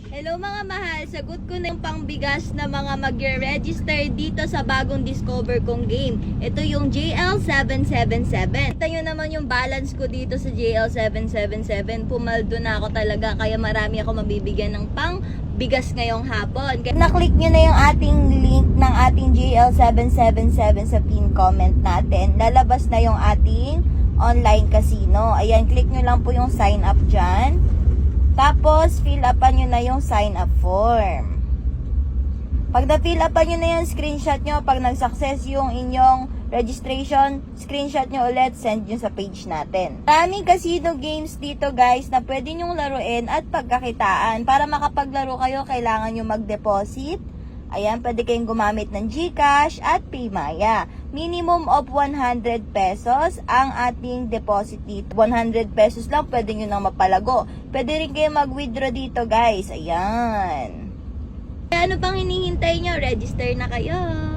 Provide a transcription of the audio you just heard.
Hello mga mahal, sagot ko na yung pangbigas na mga magre-register dito sa bagong discover kong game. Ito yung JL777. Kita nyo naman yung balance ko dito sa JL777. Pumaldo na ako talaga, kaya marami ako mabibigyan ng pangbigas ngayong hapon. Na-click nyo na yung ating link ng ating JL777 sa pin comment natin. Lalabas na yung ating online casino. Ayan, click nyo lang po yung sign up dyan. Tapos, fill upan nyo na yung sign up form. Pag na-fill upan nyo na yung screenshot nyo, pag nag-success yung inyong registration, screenshot nyo ulit, send nyo sa page natin. Maraming casino games dito guys na pwede nyong laruin at pagkakitaan. Para makapaglaro kayo, kailangan nyo mag-deposit. Ayan, pwede kayong gumamit ng GCash at PayMaya. Minimum of 100 pesos ang ating deposit dito. 100 pesos lang, pwede nyo nang mapalago. Pwede rin kayong mag-withdraw dito guys. Ayan. Ano pang hinihintay nyo? Register na kayo.